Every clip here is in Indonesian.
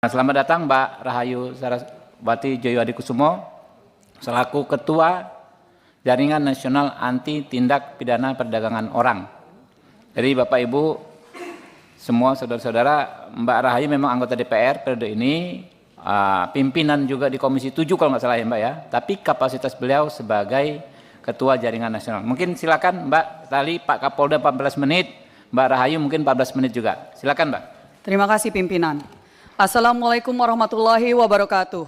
Selamat datang Mbak Rahayu Saraswati Joyohadikusumo selaku Ketua Jaringan Nasional Anti Tindak Pidana Perdagangan Orang. Jadi Bapak Ibu semua saudara-saudara, Mbak Rahayu memang anggota DPR periode ini, pimpinan juga di Komisi 7 kalau nggak salah ya Mbak ya, tapi kapasitas beliau sebagai Ketua Jaringan Nasional. Mungkin silakan Mbak, tadi Pak Kapolda 14 menit, Mbak Rahayu mungkin 14 menit juga. Silakan Mbak. Terima kasih pimpinan. Assalamualaikum warahmatullahi wabarakatuh.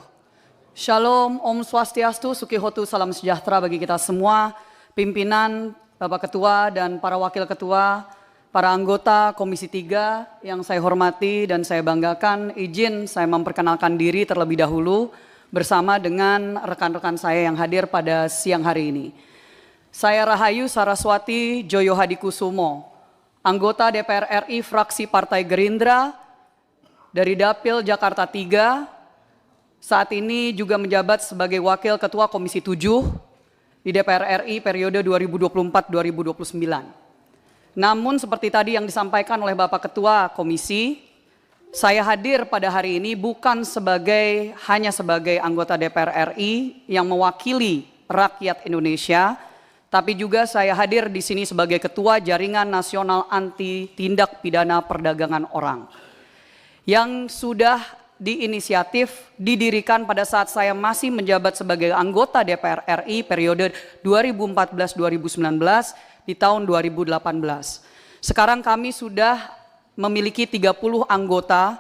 Shalom, Om Swastiastu, Sukihotu, salam sejahtera bagi kita semua, pimpinan, Bapak Ketua dan para Wakil Ketua, para anggota Komisi 3 yang saya hormati dan saya banggakan. Izin saya memperkenalkan diri terlebih dahulu bersama dengan rekan-rekan saya yang hadir pada siang hari ini. Saya Rahayu Saraswati Joyohadikusumo, anggota DPR RI fraksi Partai Gerindra, dari Dapil Jakarta 3, saat ini juga menjabat sebagai Wakil Ketua Komisi 7 di DPR RI periode 2024-2029. Namun seperti tadi yang disampaikan oleh Bapak Ketua Komisi, saya hadir pada hari ini bukan hanya sebagai anggota DPR RI yang mewakili rakyat Indonesia, tapi juga saya hadir di sini sebagai Ketua Jaringan Nasional Anti Tindak Pidana Perdagangan Orang, yang sudah diinisiatif didirikan pada saat saya masih menjabat sebagai anggota DPR RI periode 2014-2019 di tahun 2018. Sekarang kami sudah memiliki 30 anggota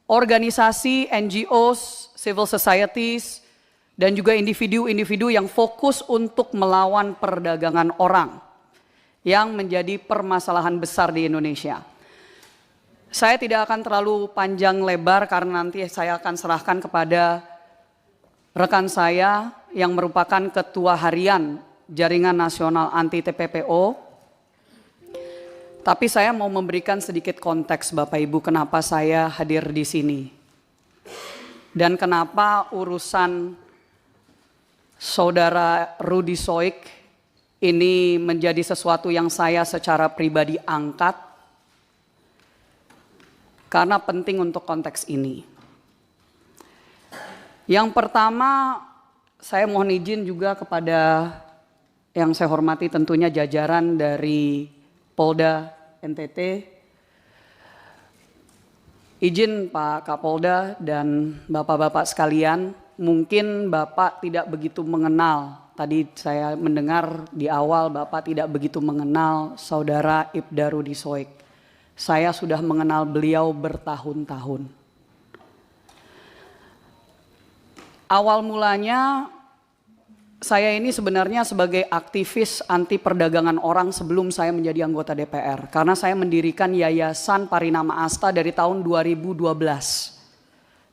organisasi, NGOs, civil societies, dan juga individu-individu yang fokus untuk melawan perdagangan orang yang menjadi permasalahan besar di Indonesia. Saya tidak akan terlalu panjang lebar karena nanti saya akan serahkan kepada rekan saya yang merupakan Ketua Harian Jaringan Nasional Anti TPPO. Tapi saya mau memberikan sedikit konteks Bapak Ibu kenapa saya hadir di sini. Dan kenapa urusan Saudara Rudy Soik ini menjadi sesuatu yang saya secara pribadi angkat. Karena penting untuk konteks ini. Yang pertama, saya mohon izin juga kepada yang saya hormati tentunya jajaran dari Polda NTT. Izin Pak Kapolda dan Bapak-Bapak sekalian, mungkin Bapak tidak begitu mengenal. Tadi saya mendengar di awal Bapak tidak begitu mengenal Saudara Ibda Rudy Soik. Saya sudah mengenal beliau bertahun-tahun. Awal mulanya saya ini sebenarnya sebagai aktivis anti perdagangan orang sebelum saya menjadi anggota DPR. Karena saya mendirikan Yayasan Parinama Asta dari tahun 2012.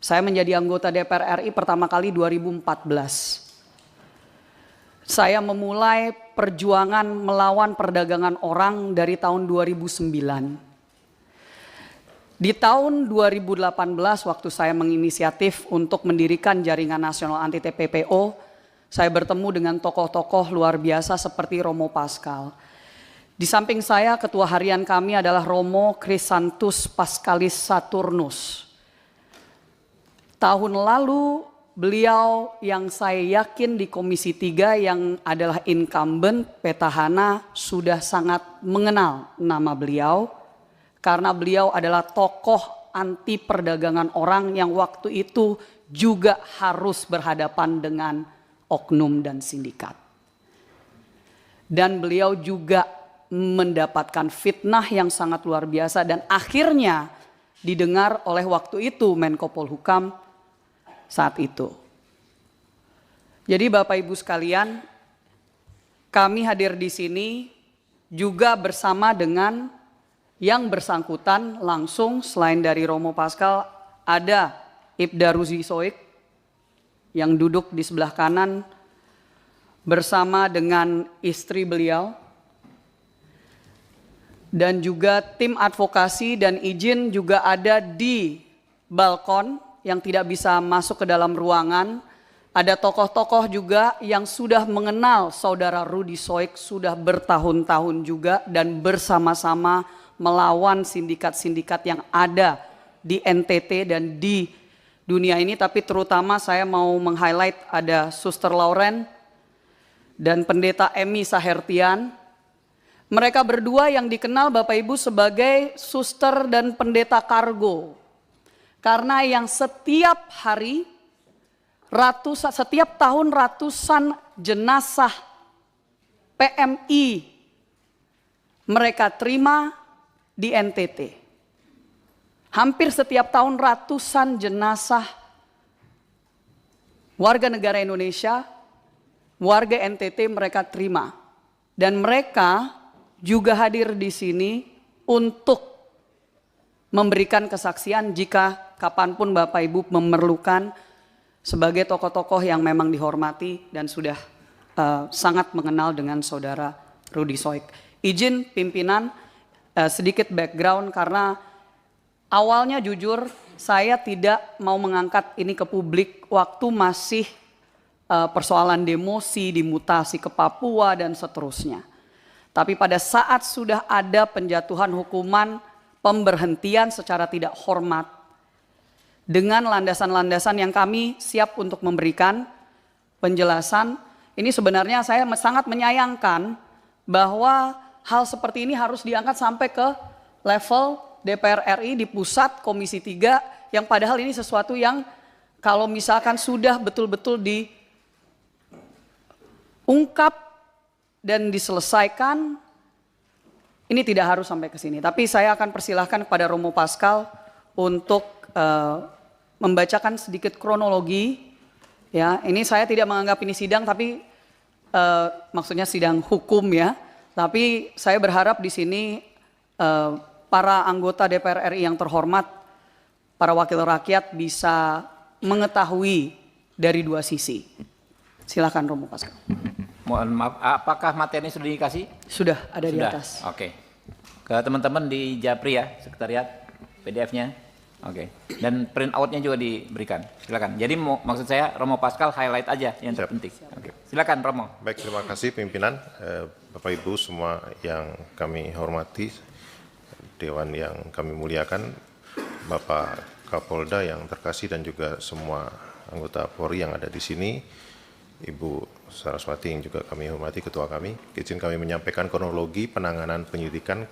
Saya menjadi anggota DPR RI pertama kali 2014. Saya memulai perjuangan melawan perdagangan orang dari tahun 2009. Di tahun 2018 waktu saya menginisiatif untuk mendirikan Jaringan Nasional Anti TPPO, saya bertemu dengan tokoh-tokoh luar biasa seperti Romo Pascal. Di samping saya, ketua harian kami adalah Romo Chrysanthus Pascalis Saturnus. Tahun lalu beliau yang saya yakin di Komisi 3 yang adalah incumbent petahana sudah sangat mengenal nama beliau. Karena beliau adalah tokoh anti perdagangan orang yang waktu itu juga harus berhadapan dengan oknum dan sindikat. Dan beliau juga mendapatkan fitnah yang sangat luar biasa dan akhirnya didengar oleh waktu itu Menko Polhukam saat itu. Jadi Bapak Ibu sekalian, kami hadir di sini juga bersama dengan yang bersangkutan langsung selain dari Romo Pascal ada Ibda Rudy Soik yang duduk di sebelah kanan bersama dengan istri beliau dan juga tim advokasi dan izin juga ada di balkon yang tidak bisa masuk ke dalam ruangan. Ada tokoh-tokoh juga yang sudah mengenal Saudara Rudy Soik sudah bertahun-tahun juga dan bersama-sama melawan sindikat-sindikat yang ada di NTT dan di dunia ini, tapi terutama saya mau meng-highlight ada Suster Lauren dan Pendeta Emi Sahertian. Mereka berdua yang dikenal Bapak Ibu sebagai suster dan pendeta kargo. Karena yang setiap hari, setiap tahun ratusan jenazah PMI mereka terima di NTT. Hampir setiap tahun ratusan jenazah warga negara Indonesia, warga NTT mereka terima. Dan mereka juga hadir di sini untuk memberikan kesaksian jika kapanpun Bapak Ibu memerlukan sebagai tokoh-tokoh yang memang dihormati dan sudah sangat mengenal dengan saudara Rudy Soik. Izin pimpinan sedikit background karena awalnya jujur saya tidak mau mengangkat ini ke publik waktu masih persoalan demosi, dimutasi ke Papua dan seterusnya. Tapi pada saat sudah ada penjatuhan hukuman pemberhentian secara tidak hormat dengan landasan-landasan yang kami siap untuk memberikan penjelasan, ini sebenarnya saya sangat menyayangkan bahwa hal seperti ini harus diangkat sampai ke level DPR RI di pusat Komisi 3 yang padahal ini sesuatu yang kalau misalkan sudah betul-betul diungkap dan diselesaikan, ini tidak harus sampai ke sini. Tapi saya akan persilahkan kepada Romo Pascal untuk membacakan sedikit kronologi. Ya, ini saya tidak menganggap ini sidang, tapi maksudnya sidang hukum ya. Tapi saya berharap di sini para anggota DPR RI yang terhormat, para wakil rakyat bisa mengetahui dari dua sisi. Silakan Romo Pascal. Mohon maaf, apakah materi sudah dikasih? Sudah ada di Sudah? atas. Oke. Ke teman-teman di Japri ya, sekretariat, PDF-nya. Oke. Dan print out-nya juga diberikan. Silakan. Jadi maksud saya Romo Pascal highlight aja yang terpenting. Oke. Silakan Romo. Baik, terima kasih pimpinan, Bapak Ibu semua yang kami hormati, Dewan yang kami muliakan, Bapak Kapolda yang terkasih dan juga semua anggota Polri yang ada di sini, Ibu Saraswati yang juga kami hormati, ketua kami. Izin kami menyampaikan kronologi penanganan penyidikan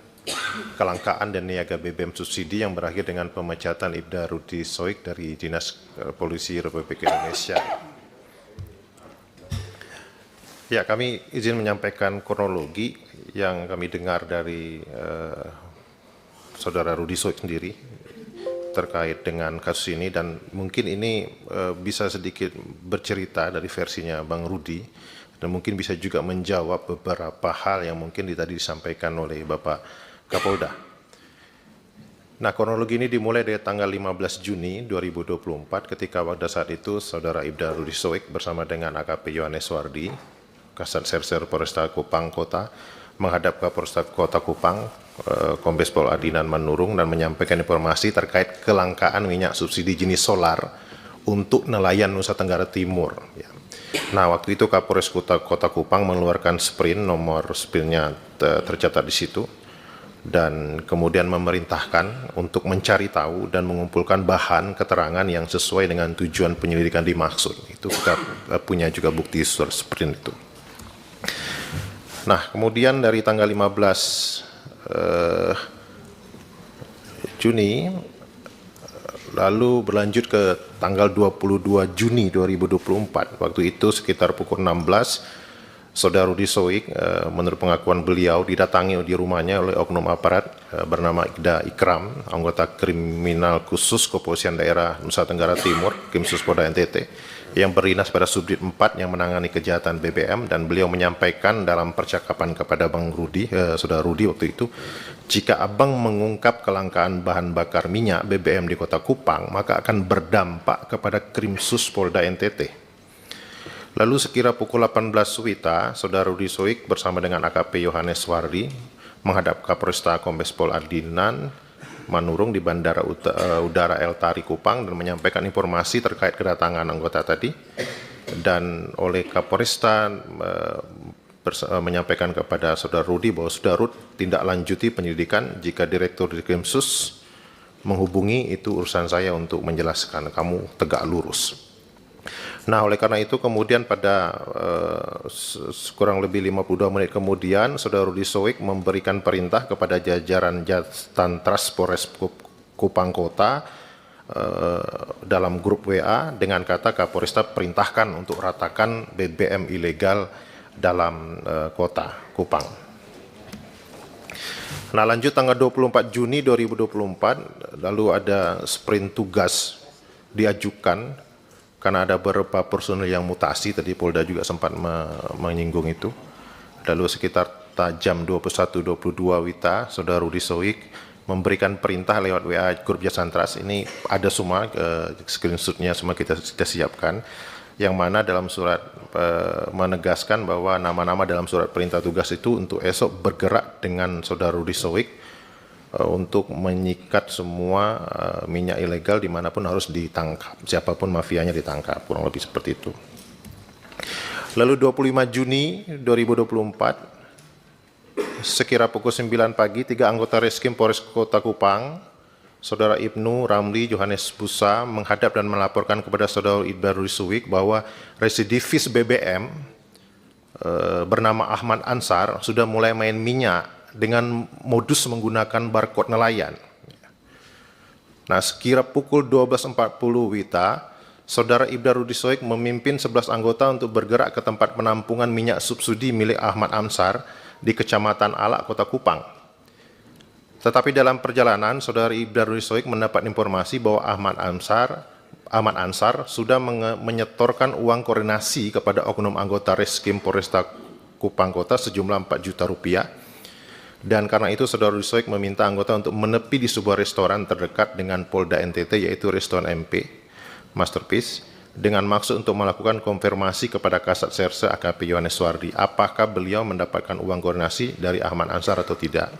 kelangkaan dan niaga BBM subsidi yang berakhir dengan pemecatan Ibda Rudy Soik dari Dinas Polisi Republik Indonesia. Ya, kami izin menyampaikan kronologi yang kami dengar dari saudara Rudy Soik sendiri terkait dengan kasus ini, dan mungkin ini bisa sedikit bercerita dari versinya Bang Rudy dan mungkin bisa juga menjawab beberapa hal yang mungkin tadi disampaikan oleh Bapak Kapolda. Nah, kronologi ini dimulai dari tanggal 15 Juni 2024 ketika pada saat itu saudara Ibda Rudy Soik bersama dengan AKP Yohanes Wardi, Kasat Serser Polresta Kupang Kota, menghadap ke Polresta Kota Kupang, Kombes Pol Adinan Manurung, dan menyampaikan informasi terkait kelangkaan minyak subsidi jenis solar untuk nelayan Nusa Tenggara Timur. Ya. Nah, waktu itu Kapolres Kota Kupang mengeluarkan sprint, nomor sprintnya tercatat di situ, dan kemudian memerintahkan untuk mencari tahu dan mengumpulkan bahan keterangan yang sesuai dengan tujuan penyelidikan dimaksud. Itu kita punya juga bukti sprint itu. Nah, kemudian dari tanggal 15 Juni lalu berlanjut ke tanggal 22 Juni 2024. Waktu itu sekitar pukul 16 saudara Rudy Soik menurut pengakuan beliau didatangi di rumahnya oleh oknum aparat bernama Ida Ikram, anggota kriminal khusus Kepolisian Daerah Nusa Tenggara Timur, Krimsus Polda NTT, yang berdinas pada Subdit 4 yang menangani kejahatan BBM, dan beliau menyampaikan dalam percakapan kepada Bang Rudy, saudara Rudy waktu itu, jika abang mengungkap kelangkaan bahan bakar minyak BBM di Kota Kupang, maka akan berdampak kepada Krimsus Polda NTT. Lalu sekira pukul 18 Wita, saudara Rudy Soik bersama dengan AKP Yohanes Wardi menghadap Kapolresta Kombes Pol Adinan Manurung di Bandara Udara El Tari Kupang dan menyampaikan informasi terkait kedatangan anggota tadi, dan oleh Kapolresta menyampaikan kepada saudara Rudy bahwa saudara Rudy tindak lanjuti penyelidikan jika Direktur Krimsus menghubungi, itu urusan saya untuk menjelaskan, kamu tegak lurus. Nah, oleh karena itu kemudian pada kurang lebih 52 menit kemudian, Saudara Rudi Soik memberikan perintah kepada jajaran Jatantras Polres Kupang Kota dalam grup WA dengan kata, Kapolresta perintahkan untuk ratakan BBM ilegal dalam kota Kupang. Nah, lanjut tanggal 24 Juni 2024, lalu ada sprint tugas diajukan karena ada beberapa personel yang mutasi, tadi Polda juga sempat menyinggung itu. Lalu sekitar jam 21.22 WITA, Saudara Rudi Soik memberikan perintah lewat WA grup Jatantras. Ini ada semua, screenshotnya semua kita siapkan, yang mana dalam surat menegaskan bahwa nama-nama dalam surat perintah tugas itu untuk esok bergerak dengan Saudara Rudi Soik untuk menyikat semua minyak ilegal dimanapun harus ditangkap, siapapun mafianya ditangkap, kurang lebih seperti itu. Lalu 25 Juni 2024, sekira pukul 9 pagi, 3 anggota Reskrim Polres Kota Kupang, Saudara Ibnu, Ramli, Johannes Busa menghadap dan melaporkan kepada Saudara Ibda Rudi Soik bahwa residivis BBM bernama Ahmad Ansar sudah mulai main minyak dengan modus menggunakan barcode nelayan. Nah, sekira pukul 12.40 WITA, Saudara Ibda Rudi Soik memimpin 11 anggota untuk bergerak ke tempat penampungan minyak subsidi milik Ahmad Ansar di Kecamatan Alak, Kota Kupang. Tetapi dalam perjalanan, Saudara Ibda Rudi Soik mendapat informasi bahwa Ahmad Ansar sudah menyetorkan uang koordinasi kepada oknum anggota Reskrim Polresta Kupang Kota sejumlah 4 juta rupiah. Dan karena itu Saudara Rudi Soik meminta anggota untuk menepi di sebuah restoran terdekat dengan Polda NTT, yaitu restoran MP Masterpiece, dengan maksud untuk melakukan konfirmasi kepada Kasat Serse AKP Yohanes Suardi apakah beliau mendapatkan uang koordinasi dari Ahmad Ansar atau tidak.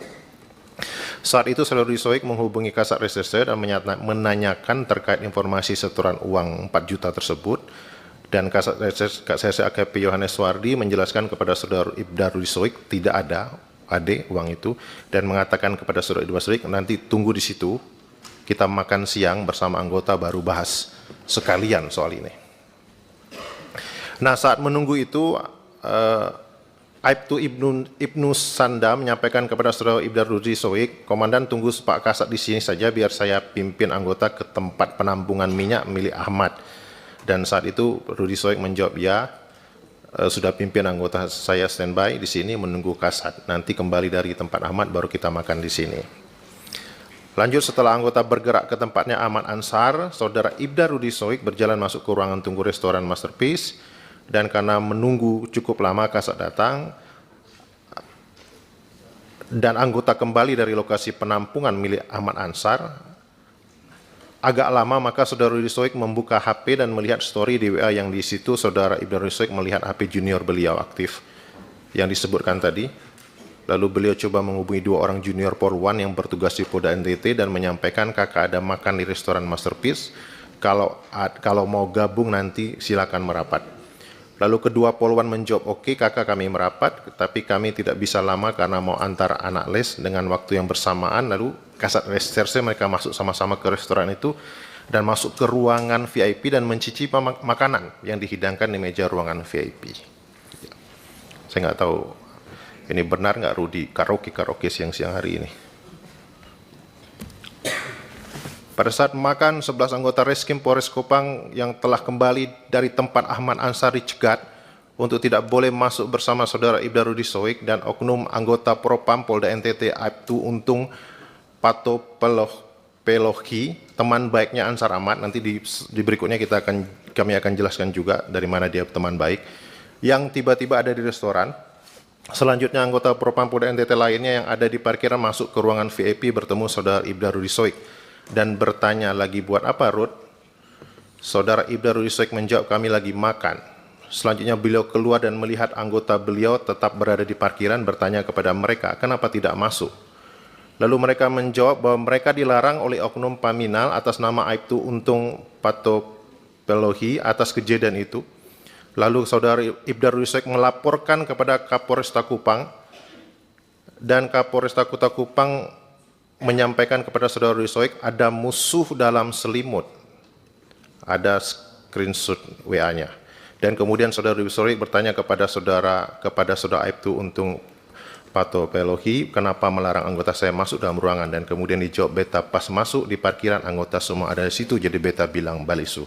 Saat itu Saudara Rudi Soik menghubungi Kasat Reserse dan menanyakan terkait informasi setoran uang 4 juta tersebut, dan Kasat Serse AKP Yohanes Suardi menjelaskan kepada Saudara Ibda Rudi Soik tidak ada uang itu, dan mengatakan kepada Saudara Ibda Rudi Soik, nanti tunggu di situ, kita makan siang bersama anggota baru bahas sekalian soal ini. Nah, saat menunggu itu, Aibtu Ibnu Sanda menyampaikan kepada Saudara Ibda Rudi Soik, Komandan tunggu Pak Kasat di sini saja biar saya pimpin anggota ke tempat penampungan minyak milik Ahmad. Dan saat itu Rudi Soik menjawab, ya, sudah pimpin anggota saya standby di sini menunggu Kasat. Nanti kembali dari tempat Ahmad baru kita makan di sini. Lanjut, setelah anggota bergerak ke tempatnya Ahmad Ansar, Saudara Ibda Rudi Soik berjalan masuk ke ruangan tunggu restoran Masterpiece, dan karena menunggu cukup lama Kasat datang dan anggota kembali dari lokasi penampungan milik Ahmad Ansar agak lama, maka Saudara Rudi Soik membuka HP dan melihat story di WA yang di situ Saudara Ibda Rudi Soik melihat HP junior beliau aktif yang disebutkan tadi. Lalu beliau coba menghubungi 2 orang junior Polwan yang bertugas di Polda NTT dan menyampaikan, kakak ada makan di restoran Masterpiece, kalau mau gabung nanti silakan merapat. Lalu kedua Polwan menjawab, oke kakak, kami merapat, tapi kami tidak bisa lama karena mau antar anak les dengan waktu yang bersamaan. Lalu Kasat Reserse mereka masuk sama-sama ke restoran itu dan masuk ke ruangan VIP dan mencicipi makanan yang dihidangkan di meja ruangan VIP. Saya nggak tahu ini benar nggak Rudi karaoke siang-siang hari ini. Pada saat makan, 11 anggota Reskrim Polres Kupang yang telah kembali dari tempat Ahmad Ansar dicegat untuk tidak boleh masuk bersama Saudara Ibda Rudi Soik dan oknum anggota Propam Polda NTT Aibtu Untung Pato Pelohi, teman baiknya Ansar Ahmad. Nanti di berikutnya kami akan jelaskan juga dari mana dia teman baik, yang tiba-tiba ada di restoran. Selanjutnya anggota Propam Polda NTT lainnya yang ada di parkiran masuk ke ruangan VIP bertemu Saudara Ibda Rudi Soik dan bertanya, lagi buat apa Rud? Saudara Ibda Rudi Soik menjawab, kami lagi makan. Selanjutnya beliau keluar dan melihat anggota beliau tetap berada di parkiran, bertanya kepada mereka, kenapa tidak masuk? Lalu mereka menjawab bahwa mereka dilarang oleh oknum Paminal atas nama Aibtu Untung Pato Pelohi atas kejadian itu. Lalu Saudara Ibda Rudi Soik melaporkan kepada Kapolresta Kupang, dan Kapolresta Kota Kupang menyampaikan kepada saudara Rudi Soik ada musuh dalam selimut. Ada screenshot WA-nya. Dan kemudian saudara Rudi Soik bertanya kepada saudara Aibtu Untung Patopelohi, kenapa melarang anggota saya masuk dalam ruangan, dan kemudian dijawab beta pas masuk di parkiran anggota semua ada di situ, jadi beta bilang balisu.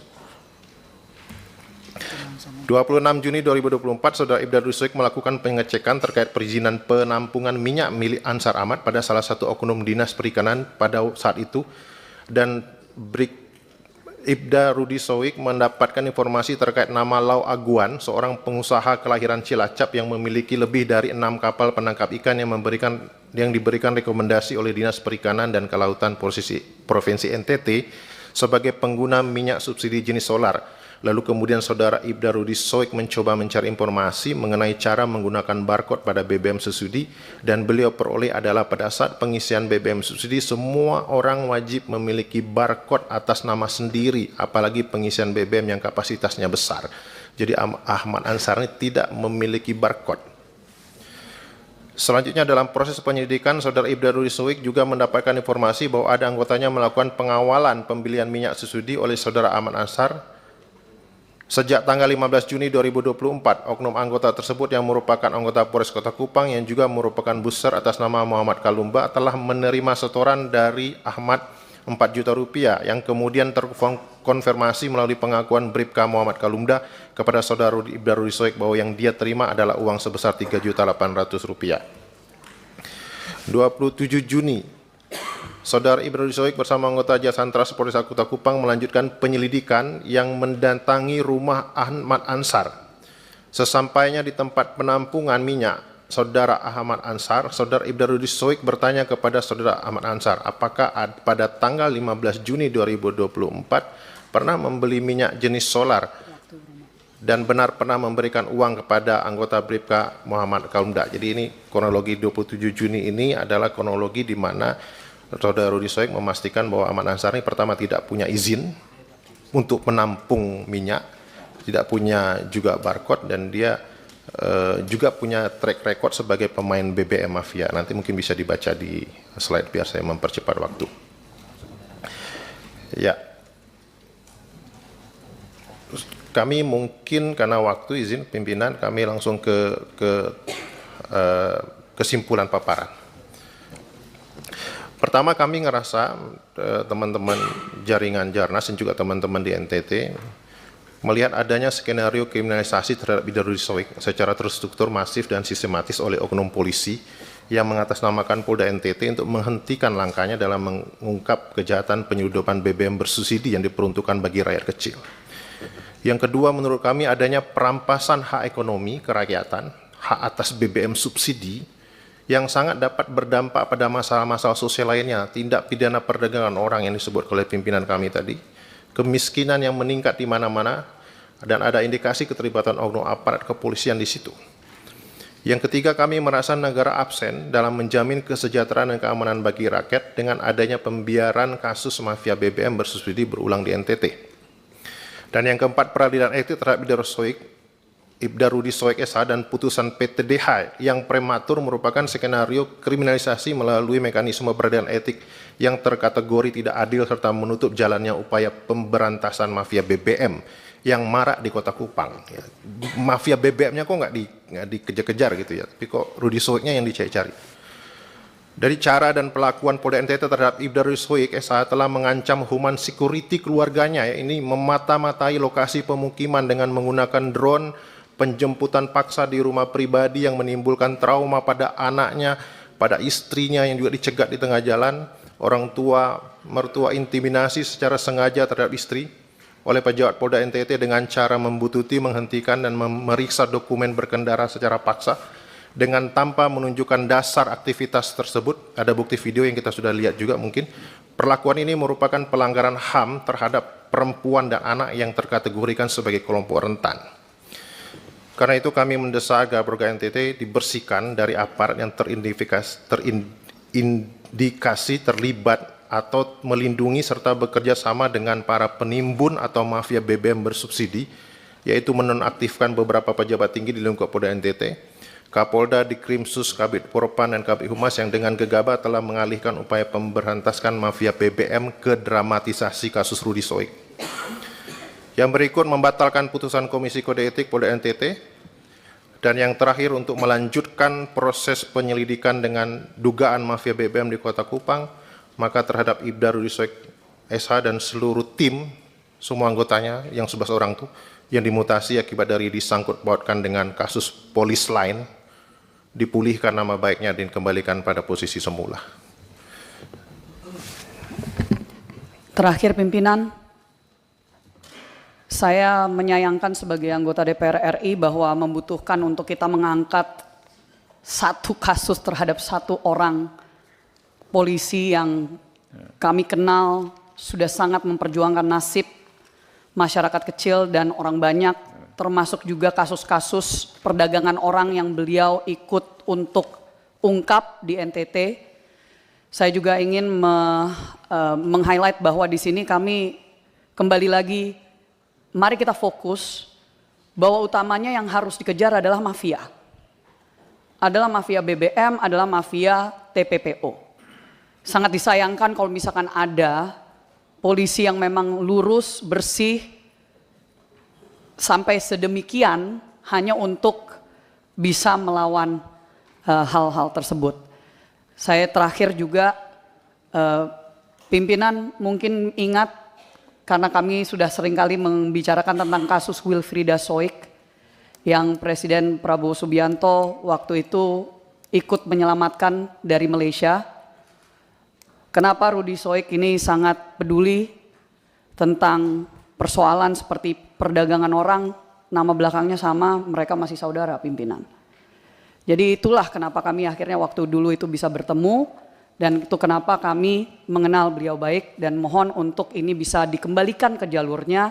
26 Juni 2024, Saudara Ibda Rudi Soik melakukan pengecekan terkait perizinan penampungan minyak milik Ansar Ahmad pada salah satu oknum dinas perikanan pada saat itu, dan Ibda Rudi Soik mendapatkan informasi terkait nama Lau Aguan, seorang pengusaha kelahiran Cilacap yang memiliki lebih dari 6 kapal penangkap ikan yang diberikan rekomendasi oleh Dinas Perikanan dan Kelautan Provinsi NTT sebagai pengguna minyak subsidi jenis solar. Lalu kemudian saudara Ibda Rudi Soik mencoba mencari informasi mengenai cara menggunakan barcode pada BBM subsidi, dan beliau peroleh adalah pada saat pengisian BBM subsidi semua orang wajib memiliki barcode atas nama sendiri, apalagi pengisian BBM yang kapasitasnya besar. Jadi Ahmad Ansar ini tidak memiliki barcode. Selanjutnya dalam proses penyelidikan, saudara Ibda Rudi Soik juga mendapatkan informasi bahwa ada anggotanya melakukan pengawalan pembelian minyak subsidi oleh saudara Ahmad Ansar. Sejak tanggal 15 Juni 2024, oknum anggota tersebut yang merupakan anggota Polres Kota Kupang yang juga merupakan booster atas nama Muhammad Kalumba telah menerima setoran dari Ahmad 4 juta rupiah yang kemudian terkonfirmasi melalui pengakuan Bribka Muhammad Kalumba kepada saudara Ibda Rudi Soik bahwa yang dia terima adalah uang sebesar 3.800.000 rupiah. 27 Juni, Saudara Ibda Rudi Soik bersama anggota Jasan Trans Polres Kota Kupang melanjutkan penyelidikan yang mendatangi rumah Ahmad Ansar. Sesampainya di tempat penampungan minyak saudara Ahmad Ansar, saudara Ibda Rudi Soik bertanya kepada saudara Ahmad Ansar, apakah pada tanggal 15 Juni 2024 pernah membeli minyak jenis solar dan benar pernah memberikan uang kepada anggota Bribka Muhammad Kalumda. Jadi ini kronologi 27 Juni ini adalah kronologi di mana saudara Rudi Soik memastikan bahwa Ahmad Ansar ini pertama tidak punya izin untuk menampung minyak, tidak punya juga barcode, dan dia juga punya track record sebagai pemain BBM mafia. Nanti mungkin bisa dibaca di slide biar saya mempercepat waktu. Ya, kami mungkin karena waktu izin pimpinan kami langsung ke kesimpulan paparan. Pertama, kami ngerasa teman-teman jaringan Jarnas dan juga teman-teman di NTT melihat adanya skenario kriminalisasi terhadap Ibda Rudi Soik secara terstruktur, masif, dan sistematis oleh oknum polisi yang mengatasnamakan Polda NTT untuk menghentikan langkahnya dalam mengungkap kejahatan penyeludupan BBM bersubsidi yang diperuntukkan bagi rakyat kecil. Yang kedua, menurut kami adanya perampasan hak ekonomi kerakyatan, hak atas BBM subsidi, yang sangat dapat berdampak pada masalah-masalah sosial lainnya, tindak pidana perdagangan orang yang disebut oleh pimpinan kami tadi, kemiskinan yang meningkat di mana-mana, dan ada indikasi keterlibatan oknum aparat kepolisian di situ. Yang ketiga, kami merasa negara absen dalam menjamin kesejahteraan dan keamanan bagi rakyat dengan adanya pembiaran kasus mafia BBM bersubsidi berulang di NTT. Dan yang keempat, peradilan etik terhadap Ibda Rudi Soik SH dan putusan PTDH yang prematur merupakan skenario kriminalisasi melalui mekanisme peradilan etik yang terkategori tidak adil serta menutup jalannya upaya pemberantasan mafia BBM yang marak di Kota Kupang. Ya, mafia BBM-nya kok nggak dikejar-kejar gitu ya, tapi kok Rudi Soiknya yang dicari-cari. Dari cara dan pelakuan Polda NTT terhadap Ibda Rudi Soik SH telah mengancam human security keluarganya, ya, ini memata-matai lokasi pemukiman dengan menggunakan drone, penjemputan paksa di rumah pribadi yang menimbulkan trauma pada anaknya, pada istrinya yang juga dicegat di tengah jalan, orang tua, mertua intimidasi secara sengaja terhadap istri oleh pejabat Polda NTT dengan cara membututi, menghentikan, dan memeriksa dokumen berkendara secara paksa dengan tanpa menunjukkan dasar aktivitas tersebut. Ada bukti video yang kita sudah lihat juga mungkin. Perlakuan ini merupakan pelanggaran HAM terhadap perempuan dan anak yang terkategorikan sebagai kelompok rentan. Karena itu kami mendesak agar program NTT dibersihkan dari aparat yang terindikasi terlibat atau melindungi serta bekerja sama dengan para penimbun atau mafia BBM bersubsidi, yaitu menonaktifkan beberapa pejabat tinggi di lingkup Polda NTT. Kapolda, Dikrimsus, Kabid Propam, dan Kabid Humas yang dengan gegabah telah mengalihkan upaya pemberantasan mafia BBM ke dramatisasi kasus Rudi Soik. Yang berikut membatalkan putusan Komisi Kode Etik Polda NTT. Dan yang terakhir untuk melanjutkan proses penyelidikan dengan dugaan mafia BBM di Kota Kupang, maka terhadap Ibda Rudi Soik SH dan seluruh tim, semua anggotanya yang 11 orang itu, yang dimutasi akibat dari disangkut pautkan dengan kasus polis lain, dipulihkan nama baiknya dan dikembalikan pada posisi semula. Terakhir pimpinan, saya menyayangkan sebagai anggota DPR RI bahwa membutuhkan untuk kita mengangkat satu kasus terhadap satu orang polisi yang kami kenal sudah sangat memperjuangkan nasib masyarakat kecil dan orang banyak, termasuk juga kasus-kasus perdagangan orang yang beliau ikut untuk ungkap di NTT. Saya juga ingin meng-highlight bahwa di sini kami kembali lagi, mari kita fokus bahwa utamanya yang harus dikejar adalah mafia. Adalah mafia BBM, adalah mafia TPPO. Sangat disayangkan kalau misalkan ada polisi yang memang lurus, bersih, sampai sedemikian hanya untuk bisa melawan hal-hal tersebut. Saya terakhir juga, pimpinan mungkin ingat, karena kami sudah seringkali membicarakan tentang kasus Wilfrieda Soik, yang Presiden Prabowo Subianto waktu itu ikut menyelamatkan dari Malaysia. Kenapa Rudi Soik ini sangat peduli tentang persoalan seperti perdagangan orang, nama belakangnya sama, mereka masih saudara pimpinan. Jadi itulah kenapa kami akhirnya waktu dulu itu bisa bertemu, dan itu kenapa kami mengenal beliau baik, dan mohon untuk ini bisa dikembalikan ke jalurnya,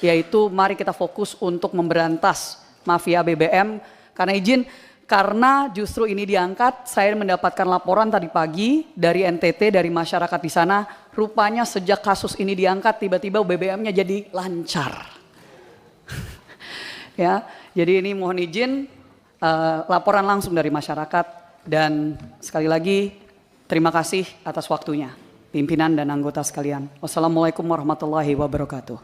yaitu mari kita fokus untuk memberantas mafia BBM. Karena justru ini diangkat, saya mendapatkan laporan tadi pagi dari NTT, dari masyarakat di sana, rupanya sejak kasus ini diangkat tiba-tiba BBM-nya jadi lancar. Ya, jadi ini mohon izin laporan langsung dari masyarakat, dan sekali lagi terima kasih atas waktunya pimpinan dan anggota sekalian. Wassalamualaikum warahmatullahi wabarakatuh.